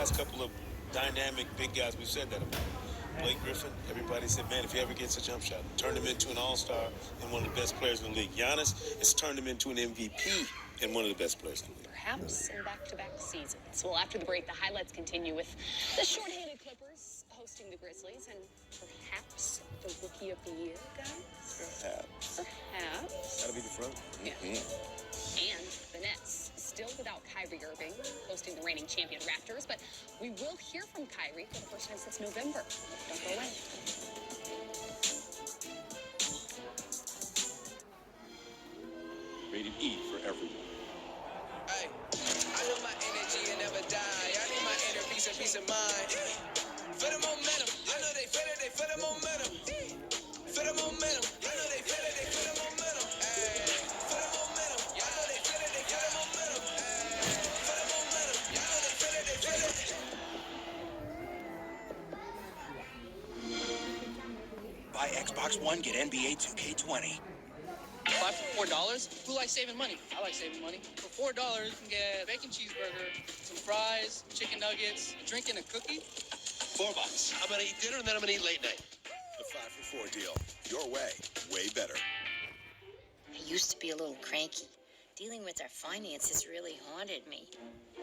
last couple of dynamic big guys, we've said that about. Blake Griffin, everybody said, man, if he ever gets a jump shot, turn him into an all-star and one of the best players in the league. Giannis has turned him into an MVP and one of the best players in the league. Perhaps in back-to-back seasons. Well, after the break, the highlights continue with the short-handed Clippers hosting the Grizzlies and perhaps the Rookie of the Year, guys. Perhaps. Gotta be the front. Yeah. And the Nets, still without Kyrie Irving, hosting the reigning champion Raptors, but we will hear from Kyrie for the first time since November. Don't go away. Rated E for everyone. Hey, I want my energy and never die. I need my inner peace and peace of mind. For the momentum, I know they feel it, they feel the momentum. For the momentum, I know they feel it, they feel the momentum. Hey, for the momentum, I know they feel it, they feel the momentum. Hey, for the momentum, I know they feel it, they feel it. Buy Xbox One, get NBA 2K20. Buy for $4? Who likes saving money? I like saving money. For $4, you can get a bacon cheeseburger, some fries, chicken nuggets, a drink, and a cookie. $4. I'm gonna eat dinner and then I'm gonna eat late night. The 5 for $4 deal. Your way better. I used to be a little cranky. Dealing with our finances really haunted me.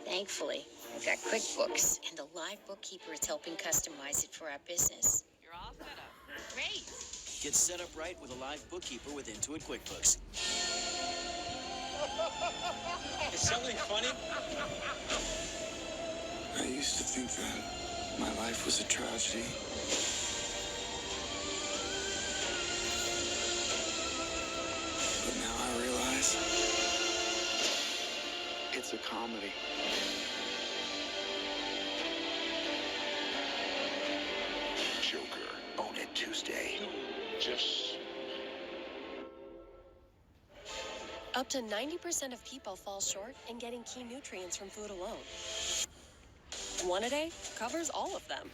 Thankfully, I've got QuickBooks, and the live bookkeeper is helping customize it for our business. You're all set up. Great. Get set up right with a live bookkeeper with Intuit QuickBooks. Is something funny? I used to think that my life was a tragedy. But now I realize it's a comedy. Joker, own it Tuesday. Up to 90% of people fall short in getting key nutrients from food alone. One a day covers all of them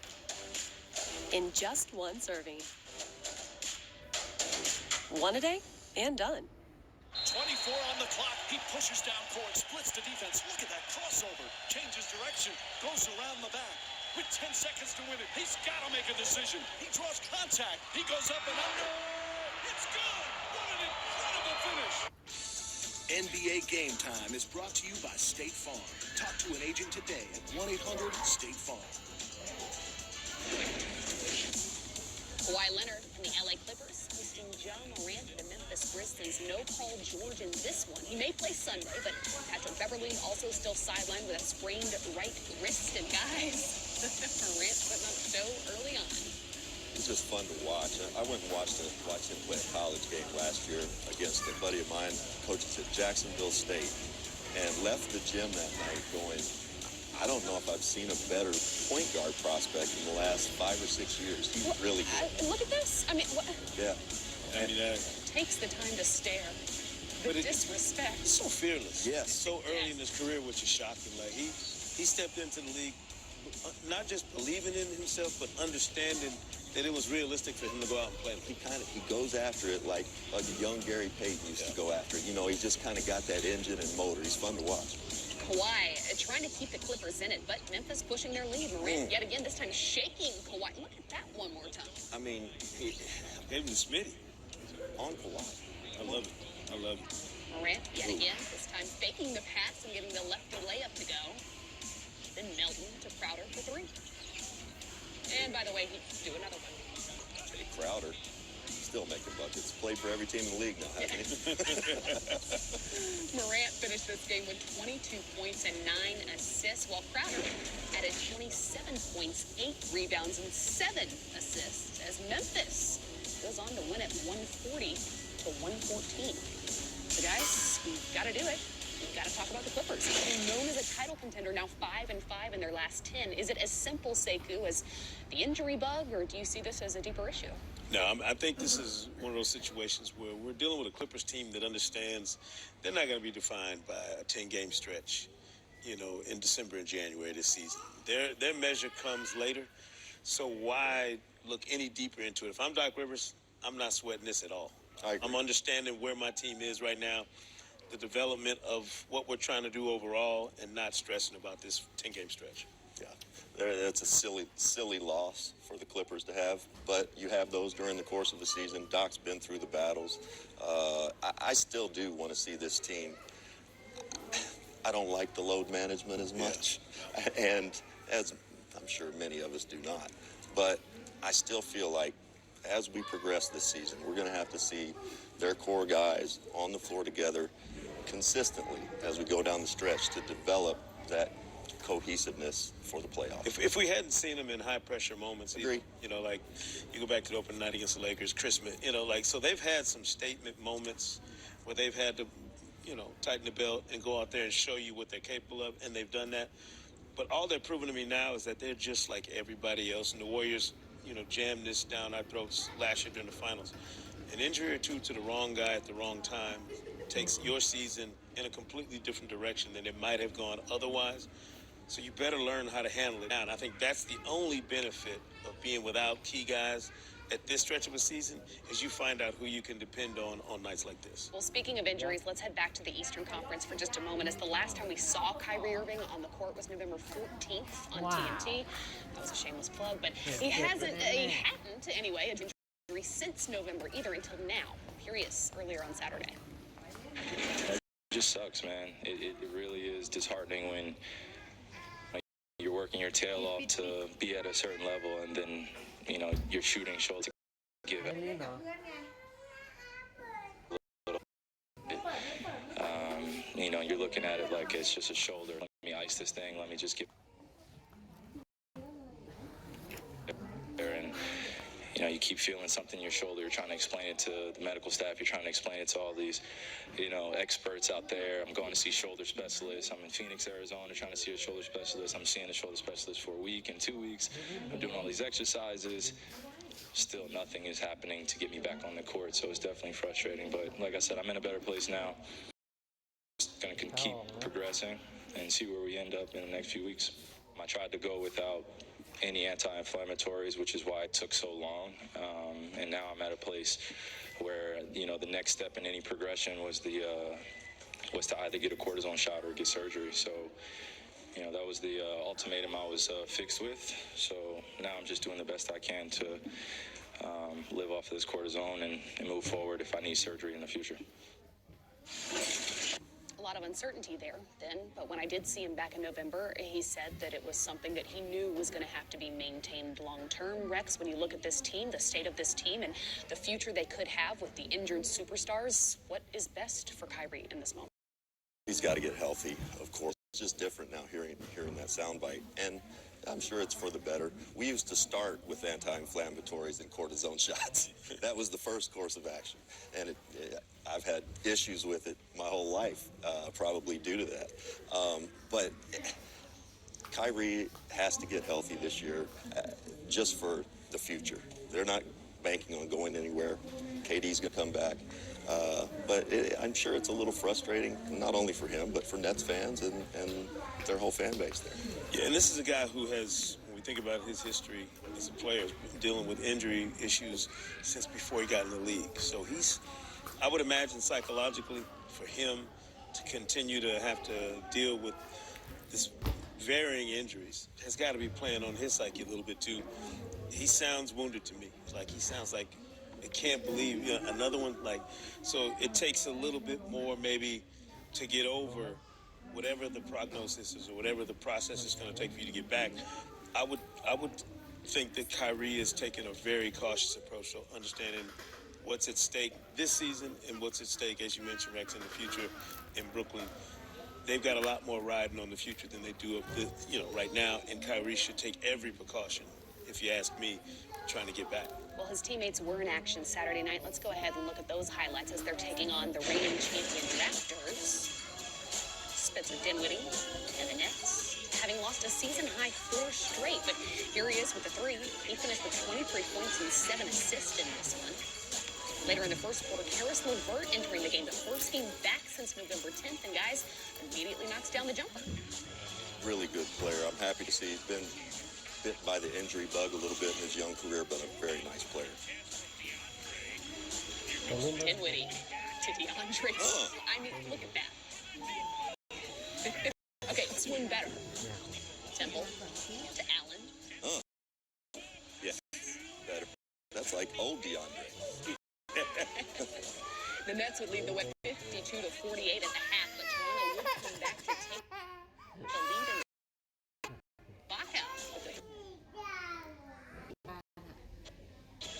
in just one serving. One a day and done. 24 on the clock. He pushes down court, splits the defense. Look at that crossover. Changes direction, goes around the back. With 10 seconds to win it, he's got to make a decision. He draws contact. He goes up and under. It's good. What an incredible finish. NBA Game Time is brought to you by State Farm. Talk to an agent today at 1-800-STATE-FARM. Kawhi Leonard and the LA Clippers hosting Ja Morant and the Memphis Grizzlies. No Paul George in this one. He may play Sunday, but Patrick Beverley also still sidelined with a sprained right wrist. And guys, Morant putting on a show early on. It's just fun to watch. I went and watched him play a college game last year against a buddy of mine, coaches at Jacksonville State, and left the gym that night going, I don't know if I've seen a better point guard prospect in the last 5 or 6 years. He's really good. Look at this. I mean, what? Yeah. I mean, Takes the time to stare. The disrespect. He's so fearless. Yes. So early in his career, which is shocking. Like, he stepped into the league not just believing in himself, but understanding that it was realistic for him to go out and play. He goes after it like a young Gary Payton used to go after it. You know, he's just kind of got that engine and motor. He's fun to watch. Kawhi trying to keep the Clippers in it, but Memphis pushing their lead. Morant yet again, this time shaking Kawhi. Look at that one more time. I mean, Gave him the Smitty. on Kawhi. I love it. I love it. Morant yet again, this time faking the pass and getting the lefty layup to go. Then Melton to Crowder for three. And by the way, he'd do another one. Hey, Crowder, still making buckets. Played for every team in the league now, hasn't he? Morant finished this game with 22 points and 9 assists, while Crowder added 27 points, 8 rebounds, and 7 assists as Memphis goes on to win at 140 to 114. So guys, we've got to do it. We've got to talk about the Clippers. Known as a title contender, now 5-5 in their last 10. Is it as simple, Sekou, as the injury bug, or do you see this as a deeper issue? No, I think this is one of those situations where we're dealing with a Clippers team that understands they're not going to be defined by a 10-game stretch, you know, in December and January this season. Their measure comes later, so why look any deeper into it? If I'm Doc Rivers, I'm not sweating this at all. I'm understanding where my team is right now, the development of what we're trying to do overall, and not stressing about this 10-game stretch. Yeah, it's a silly loss for the Clippers to have, but you have those during the course of the season. Doc's been through the battles. I still do want to see this team. I don't like the load management as much, and as I'm sure many of us do not, but I still feel like as we progress this season, we're going to have to see their core guys on the floor together consistently as we go down the stretch to develop that cohesiveness for the playoffs. If we hadn't seen them in high-pressure moments, Agree. you know, like you go back to the opening night against the Lakers, Christmas, you know, like, so they've had some statement moments where they've had to, you know, tighten the belt and go out there and show you what they're capable of, and they've done that. But all they're proving to me now is that they're just like everybody else, and the Warriors, you know, jammed this down our throats last year during the finals. An injury or two to the wrong guy at the wrong time takes your season in a completely different direction than it might have gone otherwise. So you better learn how to handle it now. And I think that's the only benefit of being without key guys at this stretch of a season, is you find out who you can depend on nights like this. Well, speaking of injuries, let's head back to the Eastern Conference for just a moment, as the last time we saw Kyrie Irving on the court was November 14th on TNT. That was a shameless plug, but he hadn't anyway, an injury since November either until now. Curious earlier on Saturday. It just sucks, man. It really is disheartening when you're working your tail off to be at a certain level, and then, you know, you're shooting shoulder to give it. You know, you're looking at it like it's just a shoulder. Let me ice this thing. Let me just get there. And, you know, you keep feeling something in your shoulder. You're trying to explain it to the medical staff. You're trying to explain it to all these, you know, experts out there. I'm going to see shoulder specialists. I'm in Phoenix, Arizona, trying to see a shoulder specialist. I'm seeing a shoulder specialist for a week and 2 weeks. I'm doing all these exercises. Still nothing is happening to get me back on the court, so it's definitely frustrating. But like I said, I'm in a better place now. Just going to keep progressing and see where we end up in the next few weeks. I tried to go without any anti-inflammatories, which is why it took so long. And now I'm at a place where, you know, the next step in any progression was to either get a cortisone shot or get surgery. So, you know, that was the ultimatum I was fixed with. So now I'm just doing the best I can to live off of this cortisone and move forward if I need surgery in the future. A lot of uncertainty there then, but when I did see him back in November, he said that it was something that he knew was going to have to be maintained long-term. Rex, when you look at this team, the state of this team, and the future they could have with the injured superstars, what is best for Kyrie in this moment? He's got to get healthy, of course. It's just different now hearing that soundbite, and I'm sure it's for the better. We used to start with anti-inflammatories and cortisone shots. That was the first course of action, and I've had issues with it my whole life, probably due to that. But Kyrie has to get healthy this year, just for the future. They're not banking on going anywhere. KD's going to come back. But I'm sure it's a little frustrating, not only for him, but for Nets fans and their whole fan base there. Yeah, and this is a guy who has, when we think about his history as a player, been dealing with injury issues since before he got in the league. So I would imagine psychologically for him to continue to have to deal with this varying injuries has got to be playing on his psyche a little bit too. He sounds wounded to me. Like, he sounds like, I can't believe, you know, another one. Like, so it takes a little bit more maybe to get over whatever the prognosis is or whatever the process is going to take for you to get back. I would think that Kyrie is taking a very cautious approach to understanding what's at stake this season and what's at stake, as you mentioned, Rex, in the future in Brooklyn. They've got a lot more riding on the future than they do right now, and Kyrie should take every precaution, if you ask me, trying to get back. Well, his teammates were in action Saturday night. Let's go ahead and look at those highlights as they're taking on the reigning champion Raptors. Spencer Dinwiddie and the Nets, having lost a season-high 4 straight. But here he is with the 3. He finished with 23 points and 7 assists in this one. Later in the first quarter, Karis LeVert entering the game, the first game back since November 10th. And guys, immediately knocks down the jumper. Really good player. I'm happy to see he's been bit by the injury bug a little bit in his young career, but a very nice player. Dinwiddie to DeAndre. I mean, look at that. Okay, swing better. Temple to Allen. Huh. Yeah, better. That's like old DeAndre. The Nets would lead the way 52-48 at the half, but Toronto would come back to take the lead in the Baca.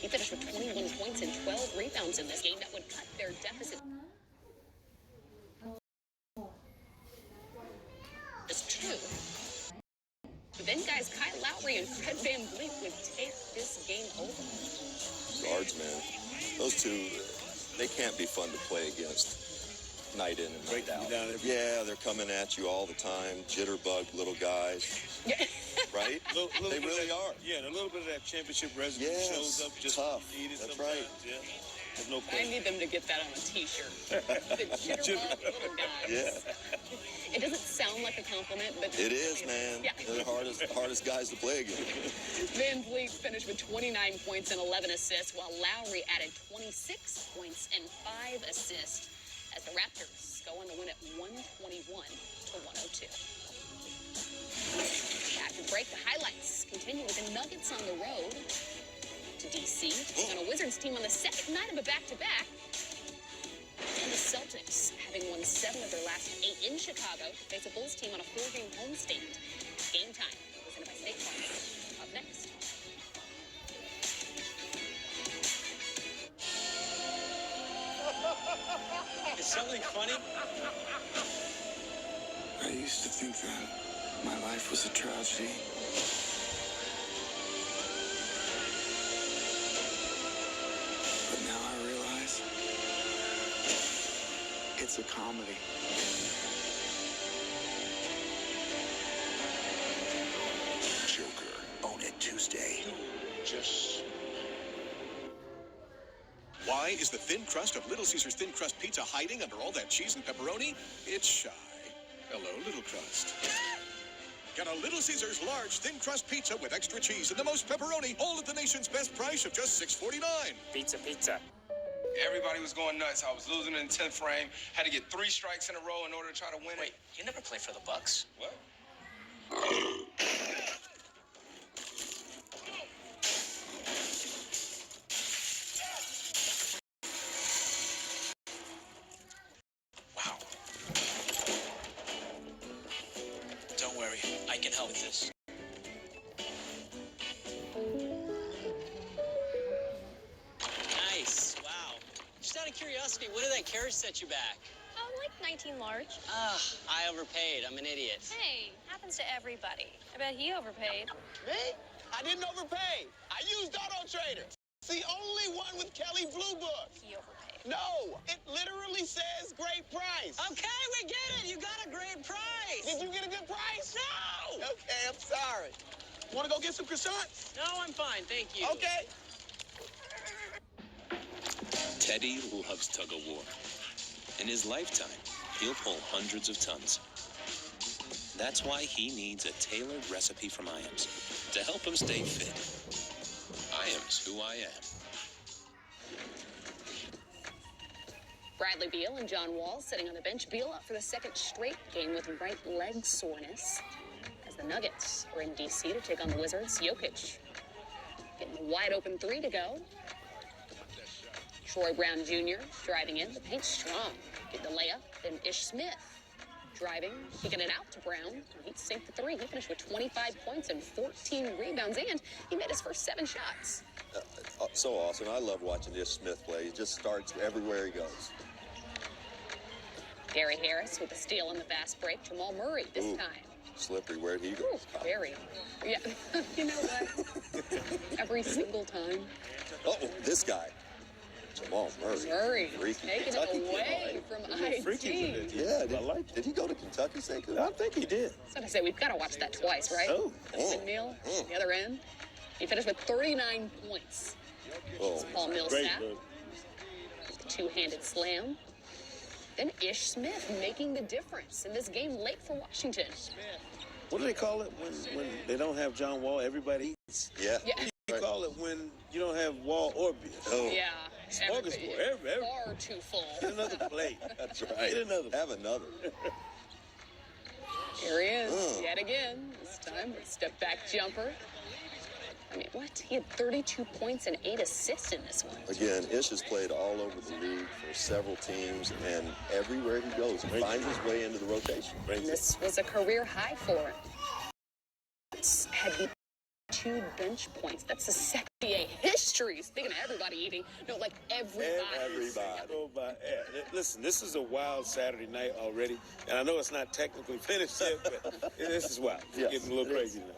He finished with 21 points and 12 rebounds in this game that would cut their deficit. Just 2. But then guys Kyle Lowry and Fred VanVleet would take this game over. Guards, man. Those two, they can't be fun to play against night in and night out. Yeah, they're coming at you all the time. Jitterbug little guys. Yeah. Right? They really are. Yeah, and a little bit of that championship residue shows up just tough. needed That's sometimes. right. Yeah. There's no I question. need them to get that on a t-shirt. The jitterbug little guys. Yeah. It doesn't sound like a compliment, but It is, man. Yeah. They're the hardest guys to play against. VanVleet finished with 29 points and 11 assists, while Lowry added 26 points and 5 assists as the Raptors go on to win at 121-102. After the break, the highlights continue with the Nuggets on the road to D.C. on a Wizards team on the second night of a back-to-back. And the Celtics, having won 7 of their last 8 in Chicago, face a Bulls team on a 4-game homestand. Game time, presented by State Farm. Up next. Is something funny? I used to think that my life was a tragedy. But now I realize it's a comedy. Joker, own it Tuesday. Why is the thin crust of Little Caesars Thin Crust Pizza hiding under all that cheese and pepperoni? It's shy. Hello, Little Crust. Get a Little Caesars large thin crust pizza with extra cheese and the most pepperoni, all at the nation's best price of just $6.49. Pizza. Everybody was going nuts. I was losing in the 10th frame. Had to get 3 strikes in a row in order to try to win it. Wait, you never played for the Bucks? What? Wow. Don't worry, I can help with this. Nice, wow. Just out of curiosity, what did that carriage set you back? Like 19 large. I overpaid. I'm an idiot. Hey, happens to everybody. I bet he overpaid. Me? I didn't overpay. I used Auto Trader. It's the only one with Kelly Blue Book. He overpaid. No, it literally says great price. Okay, we get it. You got a great price. Did you get a good price? No! Okay, I'm sorry. Want to go get some croissants? No, I'm fine. Thank you. Okay. Teddy loves tug-of-war. In his lifetime, he'll pull hundreds of tons. That's why he needs a tailored recipe from IAMS to help him stay fit. IAMS who I am. Bradley Beal and John Wall sitting on the bench. Beal up for the second straight game with right leg soreness as the Nuggets are in D.C. to take on the Wizards. Jokic getting a wide open 3 to go. Troy Brown Jr. driving in. The paint strong. Get the layup. Then Ish Smith driving, kicking it out to Brown. He'd sink the 3. He finished with 25 points and 14 rebounds, and he made his first 7 shots. So awesome. I love watching Ish Smith play. He just starts everywhere he goes. Gary Harris with a steal in the fast break. Jamal Murray this time. Slippery. Where'd he go? Ooh, very. Yeah. You know what? Every single time. Uh-oh, this guy. Jamal Murray. Freaky. Taking Kentucky it away kid, from IT. Yeah, did he go to Kentucky State? I think he did. So I say we've got to watch that twice, right? The windmill, the other end. He finished with 39 points. Paul Millsap with the 2-handed slam. Then Ish Smith making the difference in this game late for Washington. What do they call it when they don't have John Wall? Everybody eats. Yeah. You call it when you don't have Wall or Beal. Oh. Yeah. Smorgasbord. Far too full. Get another plate. That's right. Get another. Have another. Here he is, yet again. This time, a step-back jumper. I mean, what? He had 32 points and 8 assists in this one. Again, Ish has played all over the league for several teams, and everywhere he goes, he finds his way into the rotation. And this was a career high for him. Had 2 bench points. That's the second NBA history. Speaking of everybody eating, no, like everybody. Everybody. Listen, this is a wild Saturday night already, and I know it's not technically finished yet, but this is wild. It's getting a little crazy now.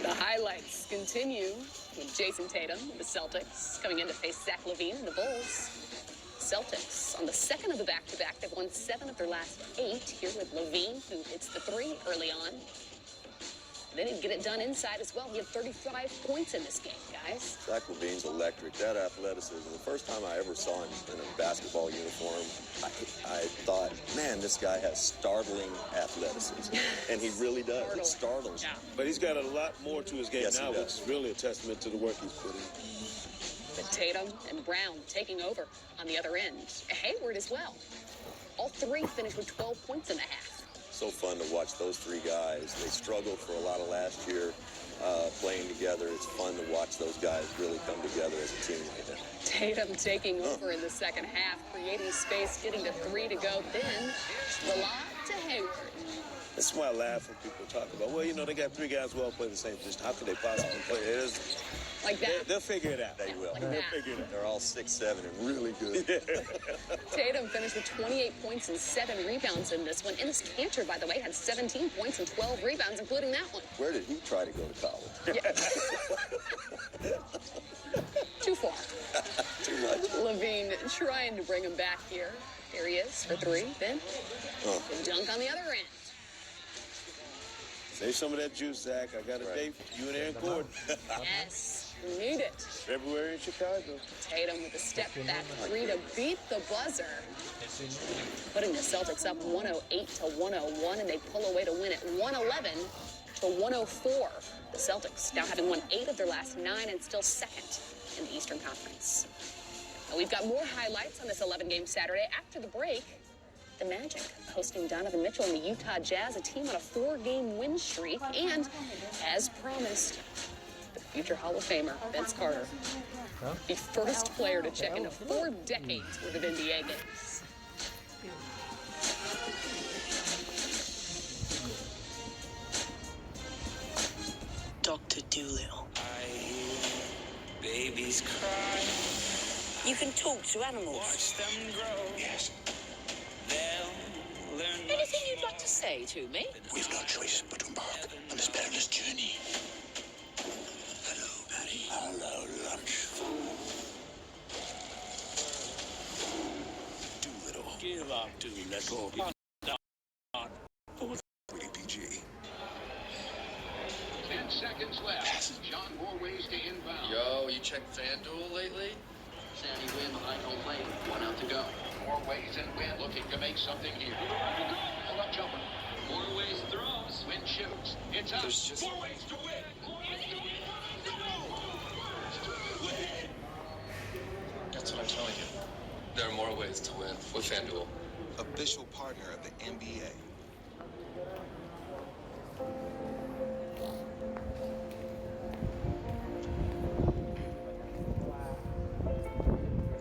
The highlights continue with Jason Tatum, the Celtics, coming in to face Zach LaVine and the Bulls. Celtics, on the second of the back-to-back, they've won 7 of their last 8 here with LaVine, who hits the 3 early on. They didn't get it done inside as well. He had 35 points in this game, guys. Zach LaVine's electric. That athleticism. The first time I ever saw him in a basketball uniform, I thought, man, this guy has startling athleticism. And he really does. It startles. Yeah. But he's got a lot more to his game now, he which does. is really a testament to the work he's put in. With Tatum and Brown taking over on the other end. Hayward as well. All 3 finished with 12 points in the half. So fun to watch those 3 guys. They struggled for a lot of last year playing together. It's fun to watch those guys really come together as a team right now. Tatum taking over in the second half, creating space, getting to 3 to go. Then, the lob to Hayward. That's why I laugh when people talk about, well, you know, they got 3 guys who all play the same position. How could they possibly play? Like that. They'll figure it out. They will. Like They'll that. figure it out. They're all 6'7" and really good. Tatum finished with 28 points and 7 rebounds in this one. Ennis Cantor, by the way, had 17 points and 12 rebounds, including that one. Where did he try to go to college? Yeah. Too far. Too much. LaVine trying to bring him back here. Here he is for 3. Then, dunk on the other end. Save some of that juice, Zach. I got a date for you and Aaron Gordon. Yes, need it. February in Chicago. Tatum with a step-back 3 to beat the buzzer. Putting the Celtics up 108 to 101, and they pull away to win it 111 to 104. The Celtics now having won 8 of their last 9 and still second in the Eastern Conference. Now we've got more highlights on this 11-game Saturday. After the break, the Magic hosting Donovan Mitchell and the Utah Jazz, a team on a 4-game win streak. And, as promised, the future Hall of Famer, Vince Carter, the first player to check into 4 decades worth of NBA games. Dr. Doolittle. I hear babies cry. You can talk to animals. Watch them grow. Yes. They'll learn Anything you'd like to say to me? We've no choice but to embark on this perilous journey. Hello, Patty. Hello, lunch. Doolittle. Give up, Doolittle. Rated PG. 10 seconds left. John more ways to inbound. Yo, you checked FanDuel lately? Sandy win behind home plate. 1 out to go. More ways and win looking to make something here. Hold up, jumper. More ways throws. Win shoots. It's up. There's just more ways to win. More ways to win. That's what I'm telling you. There are more ways to win with FanDuel. Official partner of the NBA.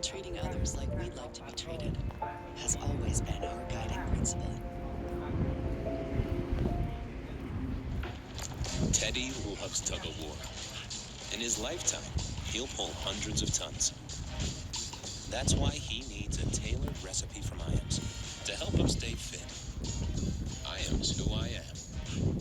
Treating others like we'd like to be treated has always been our guiding principle. Teddy loves tug-of-war. In his lifetime, he'll pull hundreds of tons. That's why he needs a tailored recipe from IAMS to help him stay fit. IAMS who I am.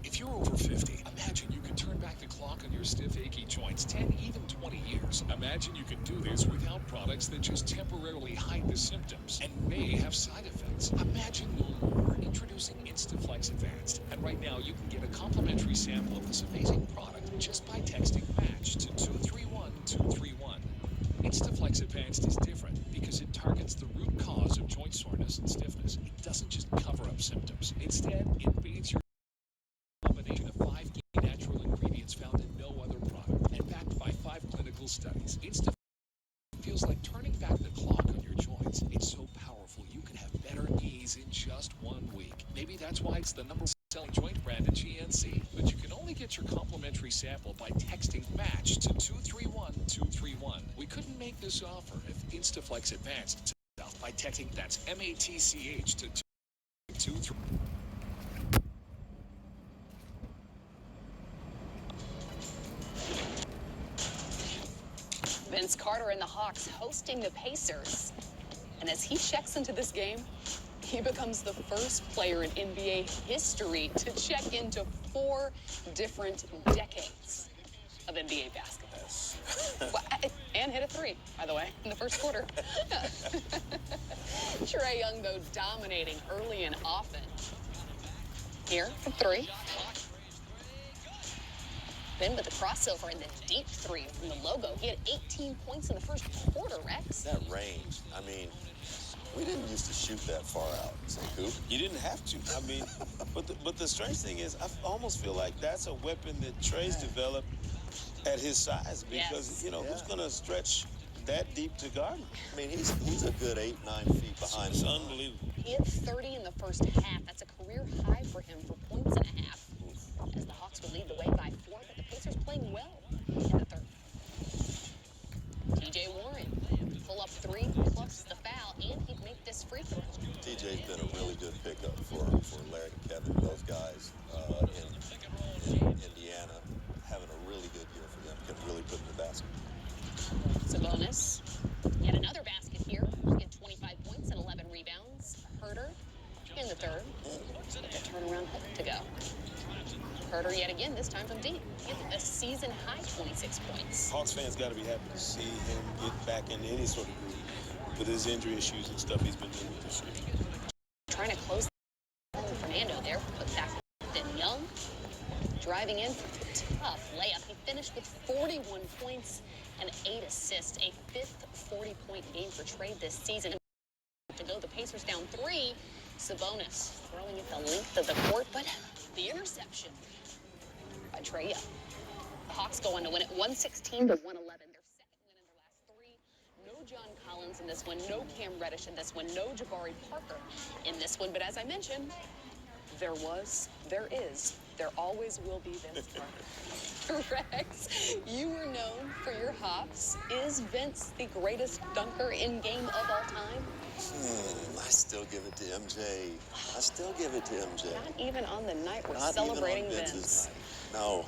If you're over 50, imagine you could turn back the clock on your stiff, achy joints 10, even 20 years. Imagine you could do this without products that just temporarily hide the symptoms and may have side effects. Imagine no more. Introducing Instaflex Advanced. And right now, you can get a complimentary sample of this amazing product just by texting MATCH to 231231. Instaflex Advanced is different because it targets the root cause of joint soreness and stiffness. It doesn't just cover up symptoms. Instead, it bathes your combination of 5 key natural ingredients found in no other product and backed by 5 clinical studies. Instaflex feels like turning back the clock on your joints. It's so powerful you can have better knees in just 1 week. Maybe that's why it's the number selling joint brand at GNC. But you can only get your complimentary sample by texting MATCH to 231-231. We couldn't make this offer if Instaflex Advanced itself by texting that's MATCH to 223. Vince Carter and the Hawks hosting the Pacers. And as he checks into this game, he becomes the first player in NBA history to check into 4 different decades of NBA basketball. And hit a 3, by the way, in the first quarter. Trae Young, though, dominating early and often. Here for 3. Then with the crossover and the deep 3 from the logo, he had 18 points in the first quarter, Rex. That range, I mean, we didn't used to shoot that far out, say, Coop. You didn't have to. I mean, but the strange thing is, I almost feel like that's a weapon that Trey's developed at his size because, you know, who's going to stretch that deep to guard him? I mean, he's a good 8-9 feet behind It's him. unbelievable. He had 30 in the first half. That's a career high for him for points and a half. As the Hawks would lead the way by 4, but the Pacers playing well in the third. TJ Warren, pull up 3 plus the foul, and he'd make this free throw. TJ's been a really good pickup for Larry and Kevin, those guys in Indiana, having a really good year for them, can really put in the basket. Sabonis, yet another basket here. He had 25 points and 11 rebounds. Herter in the third, with a turnaround hook to go. Herter yet again, this time from deep. He had a season-high 26 points. Hawks fans got to be happy to see him get back into any sort of groove with his injury issues and stuff he's been dealing with this year. Trying to close Fernando there, put back then Young. Driving in for a tough layup. He finished with 41 points and 8 assists, a 5th 40-point game for Trae this season. To go, the Pacers down 3. Sabonis throwing it the length of the court, but the interception by Trae Young. The Hawks go on to win it 116 to 111. Their second win in their last 3. No John Collins in this one, no Cam Reddish in this one, no Jabari Parker in this one. But as I mentioned, there was, there is, there always will be Vince Carter. Rex, you were known for your hops. Is Vince the greatest dunker in game of all time? I still give it to MJ. I still give it to MJ. Not even on the night we're Not celebrating even on Vince. Night. No,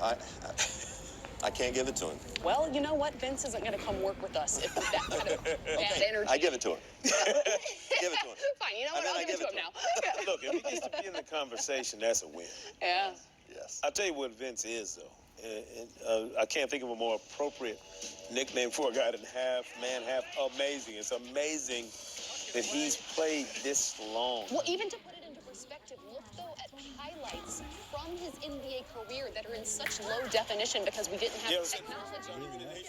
I can't give it to him. Well, you know what? Vince isn't going to come work with us if that kind of bad energy. I give it to him. Give it to him. Fine, you know what? I'll give it to him now. Look, if he gets to be in the conversation, that's a win. Yeah. Yes. I'll tell you what Vince is, though. I can't think of a more appropriate nickname for a guy than half man, half amazing. It's amazing that he's played this long. Well, even to put it into perspective, look, though, at highlights from his NBA career that are in such low definition because we didn't have technology.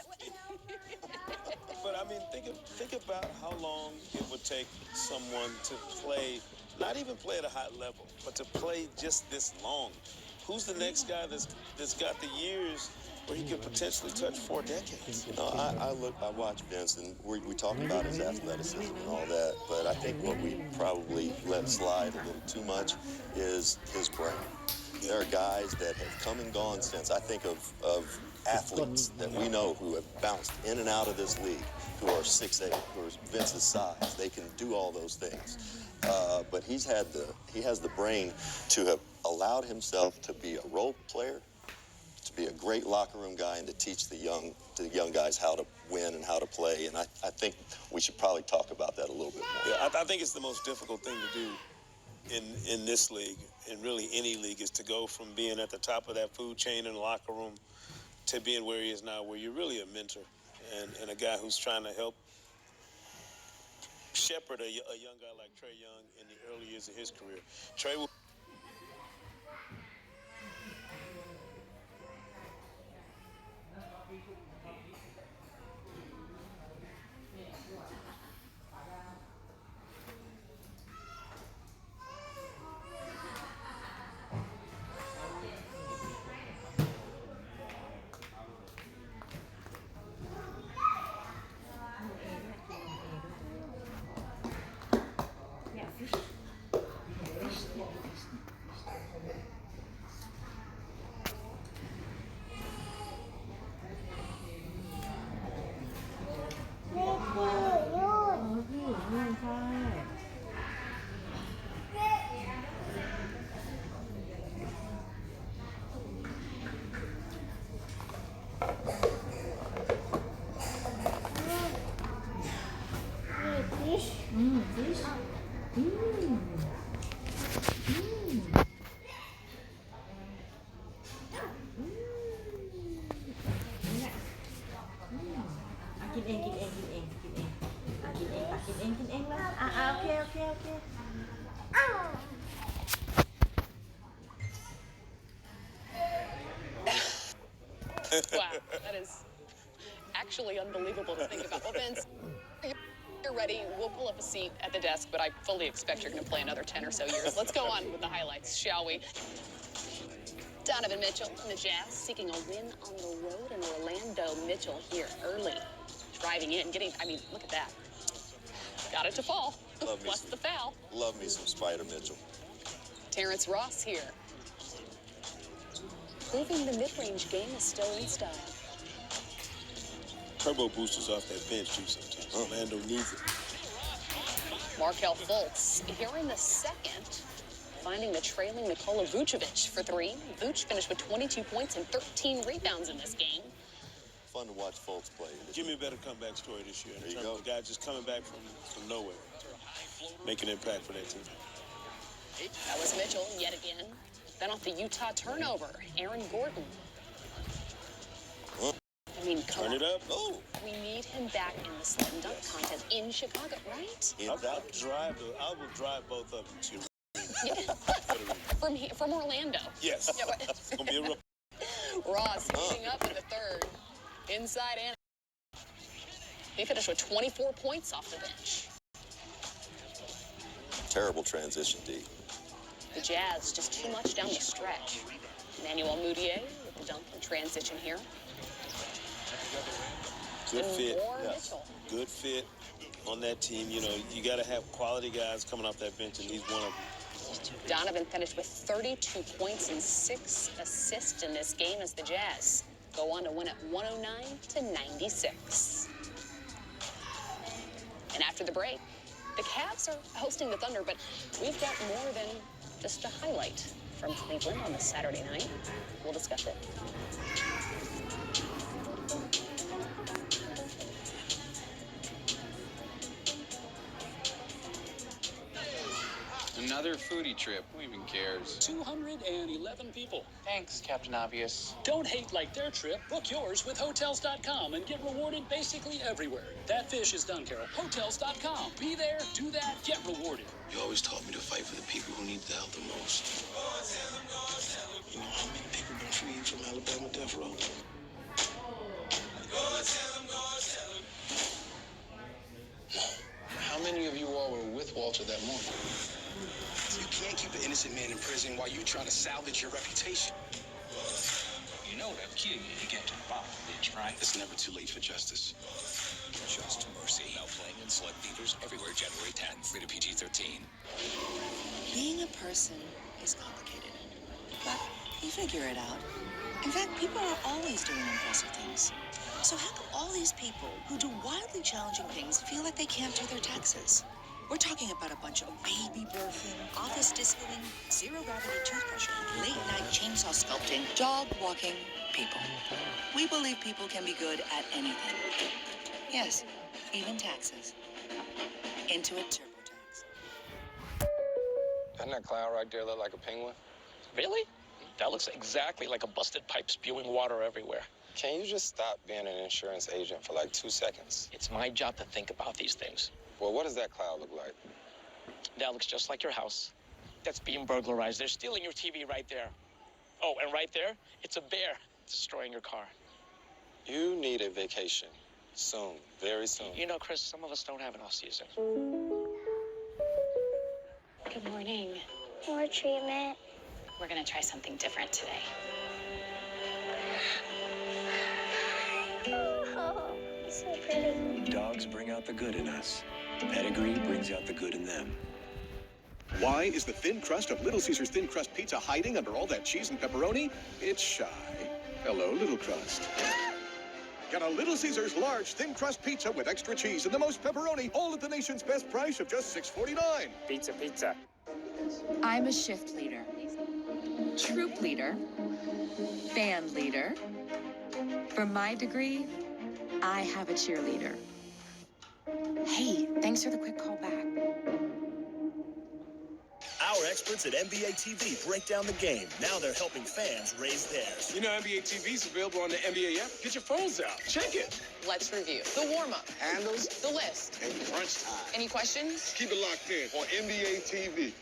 But, I mean, think about how long it would take someone to play, not even play at a high level, but to play just this long. Who's the next guy that's got the years where he could potentially touch 4 decades? You know, I watch Vince, and we talk about his athleticism and all that, but I think what we probably let slide a little too much is his brain. There are guys that have come and gone since. I think of athletes that we know who have bounced in and out of this league, who are 6'8", who are Vince's size. They can do all those things. But he has the brain to have allowed himself to be a role player, to be a great locker room guy, and to teach the young guys how to win and how to play. And I think we should probably talk about that a little bit more. Yeah, I think it's the most difficult thing to do in this league, and really any league, is to go from being at the top of that food chain in the locker room to being where he is now, where you're really a mentor and a guy who's trying to help shepherd a young guy like Trae Young in the early years of his career. Trae will... Fish. Mmm.กินเองกินเองกินเองกินเองกินเองกินเองกินเองแล้วโอเคโอเคโอเค Wow, that is actually unbelievable to think about. Well, Vince, you're ready. We'll pull up a seat at the desk, but I fully expect you're going to play another 10 or so years. Let's go on with the highlights, shall we? Donovan Mitchell and the Jazz seeking a win on the road, and Orlando Mitchell here early, driving in, look at that. Got it to fall. Plus the foul. Love me some Spider Mitchell. Terrence Ross here. Proving the mid-range game is still in style. Turbo boosters off that bench too sometimes. Orlando needs it. Markelle Fultz here in the second, finding the trailing Nikola Vucevic for three. Vuce finished with 22 points and 13 rebounds in this game. Fun to watch Fultz play. Give me a better comeback story this year. There you go. The guy just coming back from nowhere, making an impact for that team. That was Mitchell yet again. Then off the Utah turnover, Aaron Gordon. Come Turn on. it up. Oh. We need him back in the slam dunk contest in Chicago, right? I will drive both of them to From Orlando. Yes. Yeah, but It's going to be a rough. Ross heating up in the third. Inside and he finished with 24 points off the bench. Terrible transition, D. The Jazz just too much down the stretch. Emmanuel Mudiay with the dunk and transition here. Good fit. Yes. Good fit on that team. You know, you got to have quality guys coming off that bench, and he's one of them. Donovan finished with 32 points and 6 assists in this game as the Jazz go on to win at 109-96. And after the break, the Cavs are hosting the Thunder, but we've got more than just a highlight from Cleveland on this Saturday night. We'll discuss it. Another foodie trip. Who even cares? 211 people. Thanks, Captain Obvious. Don't hate like their trip. Book yours with Hotels.com and get rewarded basically everywhere. That fish is done, Carol. Hotels.com. Be there, do that, get rewarded. You always taught me to fight for the people who need the help the most. You know how many people been freed from Alabama death row? How many of you all were with Walter that morning? You can't keep an innocent man in prison while you're trying to salvage your reputation. You know they'll kill you to get to the bottom of this, right? It's never too late for justice. Just Mercy. Now playing in select theaters everywhere January 10th. Rated PG-13. Being a person is complicated, but you figure it out. In fact, people are always doing impressive things. So how come all these people who do wildly challenging things feel like they can't do their taxes? We're talking about a bunch of baby birthing, office discoing, zero-gravity toothbrushing, late-night chainsaw sculpting, dog-walking people. We believe people can be good at anything. Yes, even taxes. Intuit TurboTax. Doesn't that cloud right there look like a penguin? Really? That looks exactly like a busted pipe spewing water everywhere. Can you just stop being an insurance agent for like 2 seconds? It's my job to think about these things. Well, what does that cloud look like? That looks just like your house. That's being burglarized. They're stealing your TV right there. Oh, and right there, it's a bear destroying your car. You need a vacation. Soon. Very soon. You know, Chris, some of us don't have an off-season. Good morning. More treatment. We're going to try something different today. Oh, so pretty. Dogs bring out the good in us. Pedigree brings out the good in them. Why is the thin crust of Little Caesars Thin Crust Pizza hiding under all that cheese and pepperoni? It's shy. Hello, Little Crust. Get a Little Caesars large thin crust pizza with extra cheese and the most pepperoni, all at the nation's best price of just $6.49. Pizza, pizza. I'm a shift leader, troop leader, band leader. For my degree, I have a cheerleader. Hey, thanks for the quick call back. Our experts at NBA TV break down the game. Now they're helping fans raise theirs. You know NBA TV is available on the NBA app. Get your phones out. Check it. Let's review. The warm-up. Handles. The list. And crunch time. Any questions? Keep it locked in on NBA TV.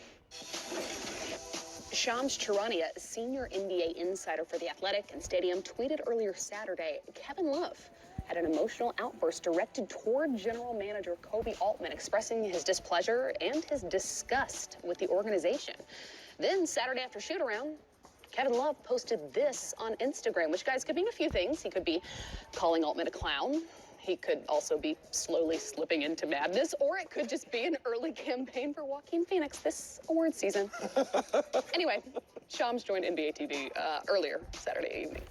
Shams Charania, senior NBA insider for The Athletic and Stadium, tweeted earlier Saturday, Kevin Love had an emotional outburst directed toward general manager Kobe Altman, expressing his displeasure and his disgust with the organization. Then, Saturday after shoot-around, Kevin Love posted this on Instagram, which, guys, could mean a few things. He could be calling Altman a clown. He could also be slowly slipping into madness, or it could just be an early campaign for Joaquin Phoenix this award season. Anyway, Shams joined NBA TV earlier Saturday evening.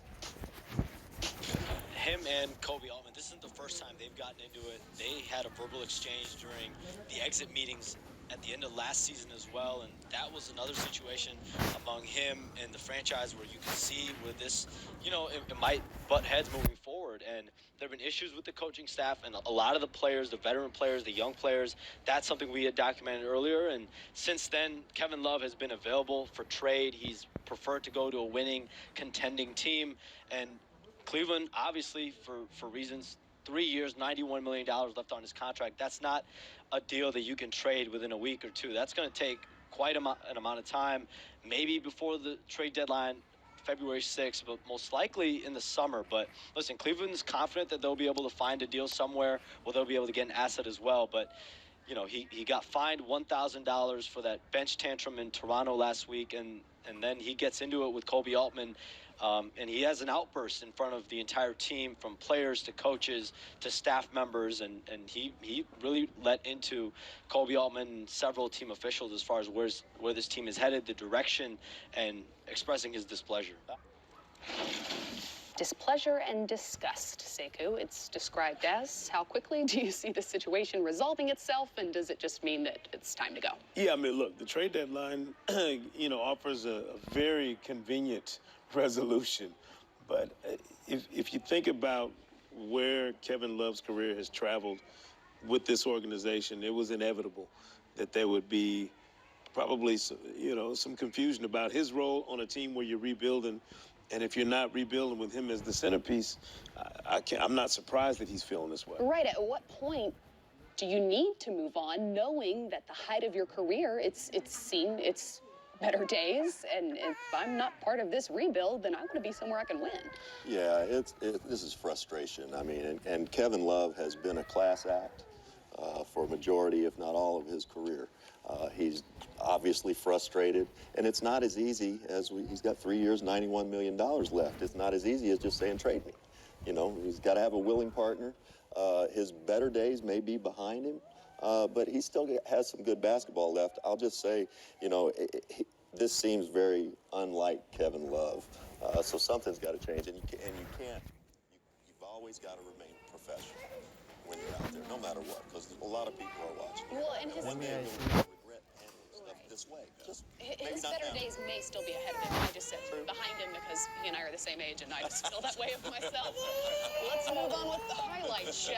Him and Kobe Altman, this isn't the first time they've gotten into it. They had a verbal exchange during the exit meetings at the end of last season as well, and that was another situation among him and the franchise where you can see where this, it might butt heads moving forward. And there have been issues with the coaching staff and a lot of the players, the veteran players, the young players. That's something we had documented earlier, and since then, Kevin Love has been available for trade. He's preferred to go to a winning, contending team, and Cleveland, obviously, for reasons, 3 years, $91 million left on his contract. That's not a deal that you can trade within a week or two. That's going to take quite an amount of time, maybe before the trade deadline, February 6th, but most likely in the summer. But listen, Cleveland's confident that they'll be able to find a deal somewhere where they'll be able to get an asset as well. But he got fined $1,000 for that bench tantrum in Toronto last week, and then he gets into it with Kobe Altman. And he has an outburst in front of the entire team, from players to coaches to staff members, and he really let into Kobe Altman and several team officials as far as where this team is headed, the direction, and expressing his displeasure. Displeasure and disgust, Sekou, it's described as. How quickly do you see the situation resolving itself, and does it just mean that it's time to go? Yeah, I mean, look, the trade deadline, offers a very convenient resolution. But if you think about where Kevin Love's career has traveled with this organization, it was inevitable that there would be probably some confusion about his role on a team where you're rebuilding. And if you're not rebuilding with him as the centerpiece, I'm not surprised that he's feeling this way. Right. At what point do you need to move on, knowing that the height of your career, it's seen its better days, and if I'm not part of this rebuild, then I want to be somewhere I can win? Yeah, this is frustration. I mean, and Kevin Love has been a class act for a majority, if not all, of his career. He's obviously frustrated, and it's not as easy as he's got 3 years, $91 million left. It's not as easy as just saying trade me. He's got to have a willing partner. His better days may be behind him, but he still has some good basketball left. I'll just say, this seems very unlike Kevin Love. So something's got to change, and you've always got to remain professional when you're out there, no matter what, because a lot of people are watching. Well, and his regret handling stuff this way. His better days may still be ahead of him. I just said behind him because he and I are the same age, and I just feel that way of myself. Let's move on with the highlights, shall we?